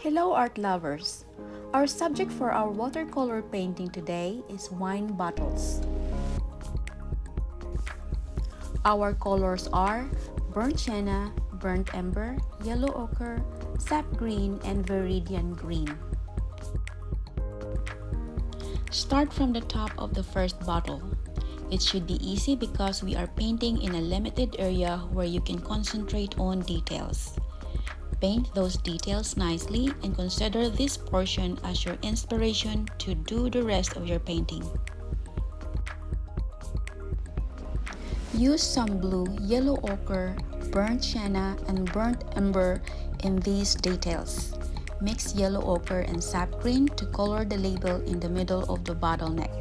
Hello art lovers! Our subject for our watercolor painting today is wine bottles. Our colors are burnt sienna, burnt ember, yellow ochre, sap green, and viridian green. Start from the top of the first bottle. It should be easy because we are painting in a limited area where you can concentrate on details. Paint those details nicely and consider this portion as your inspiration to do the rest of your painting. Use some blue, yellow ochre, burnt sienna, and burnt ember in these details. Mix yellow ochre and sap green to color the label in the middle of the bottleneck.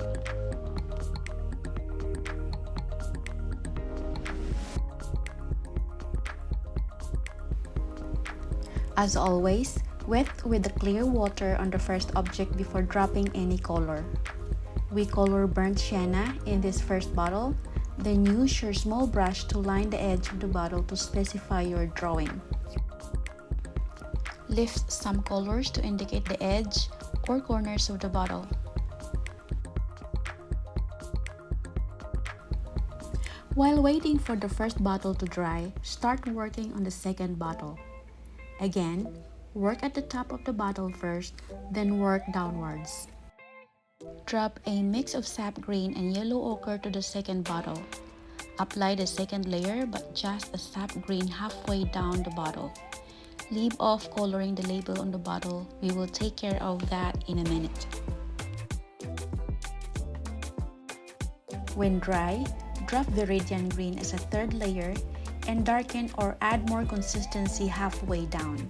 As always, wet with the clear water on the first object before dropping any color. We color burnt sienna in this first bottle, then use your small brush to line the edge of the bottle to specify your drawing. Lift some colors to indicate the edge or corners of the bottle. While waiting for the first bottle to dry, start working on the second bottle. Again, work at the top of the bottle first, then work downwards. Drop a mix of sap green and yellow ochre to the second bottle. Apply the second layer but just a sap green halfway down the bottle. Leave off coloring the label on the bottle. We will take care of that in a minute. When dry, drop viridian green as a third layer and darken or add more consistency halfway down.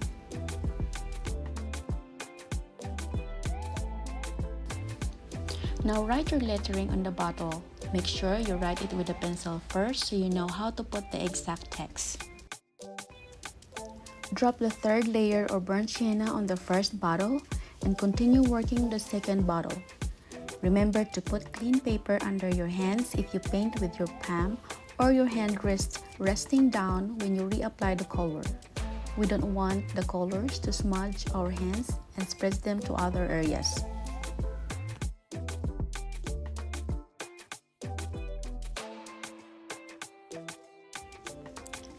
Now write your lettering on the bottle. Make sure you write it with a pencil first so you know how to put the exact text. Drop the third layer or burnt sienna on the first bottle and continue working the second bottle. Remember to put clean paper under your hands if you paint with your palm or your hand wrist resting down when you reapply the color. We don't want the colors to smudge our hands and spread them to other areas.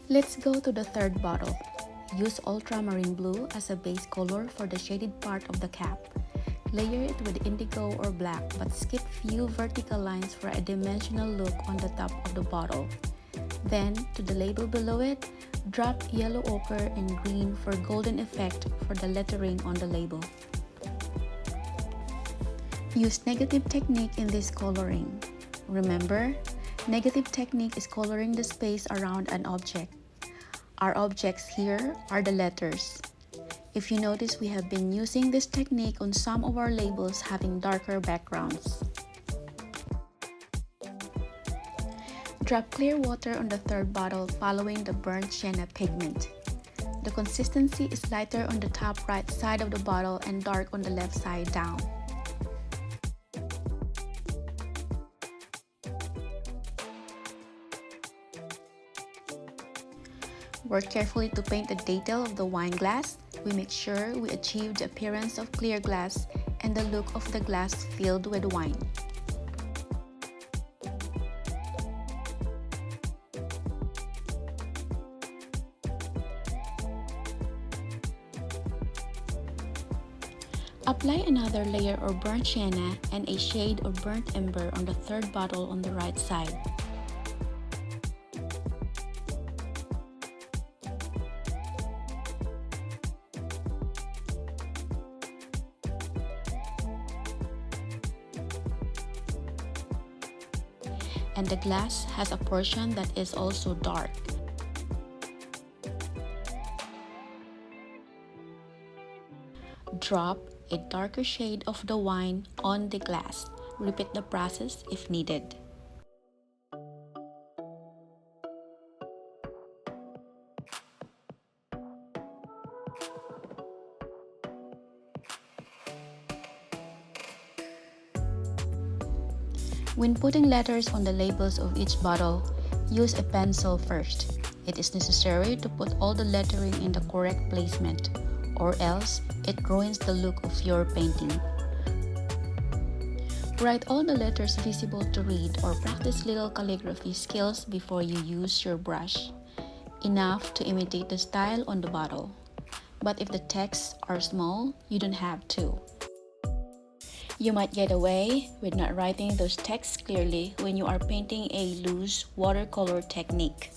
Let's go to the third bottle. Use ultramarine blue as a base color for the shaded part of the cap. Layer it with indigo or black, but skip few vertical lines for a dimensional look on the top of the bottle. Then, to the label below it, drop yellow ochre and green for golden effect for the lettering on the label. Use negative technique in this coloring. Remember, negative technique is coloring the space around an object. Our objects here are the letters. If you notice, we have been using this technique on some of our labels having darker backgrounds. Drop clear water on the third bottle following the burnt sienna pigment. The consistency is lighter on the top right side of the bottle and dark on the left side down. Work carefully to paint the detail of the wine glass. We make sure we achieve the appearance of clear glass and the look of the glass filled with wine. Apply another layer of burnt sienna and a shade of burnt ember on the third bottle on the right side. And the glass has a portion that is also dark. Drop a darker shade of the wine on the glass. Repeat the process if needed. When putting letters on the labels of each bottle, use a pencil first. It is necessary to put all the lettering in the correct placement. or else it ruins the look of your painting. Write all the letters visible to read or practice little calligraphy skills before you use your brush, enough to imitate the style on the bottle. But if the texts are small, you don't have to. You might get away with not writing those texts clearly when you are painting a loose watercolor technique.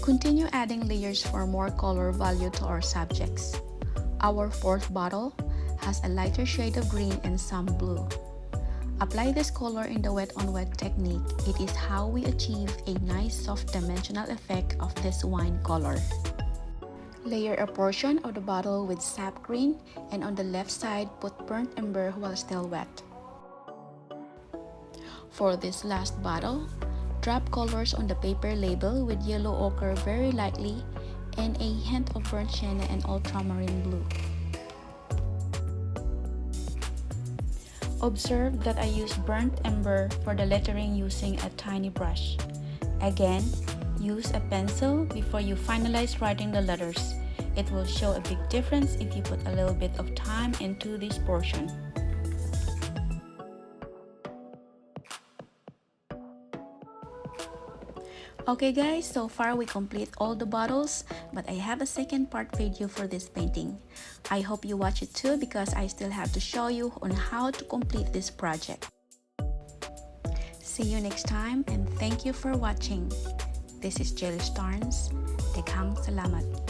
Continue adding layers for more color value to our subjects. Our fourth bottle has a lighter shade of green and some blue. Apply this color in the wet on wet technique. It is how we achieve a nice soft dimensional effect of this wine color. Layer a portion of the bottle with sap green and on the left side put burnt umber while still wet. For this last bottle, drop colors on the paper label with yellow ochre very lightly and a hint of burnt sienna and ultramarine blue. Observe that I use burnt umber for the lettering using a tiny brush. Again, use a pencil before you finalize writing the letters. It will show a big difference if you put a little bit of time into this portion. Okay guys, so far we complete all the bottles, but I have a second part video for this painting. I hope you watch it too because I still have to show you on how to complete this project. See you next time and thank you for watching. This is Jelly Starnes. Daghang salamat.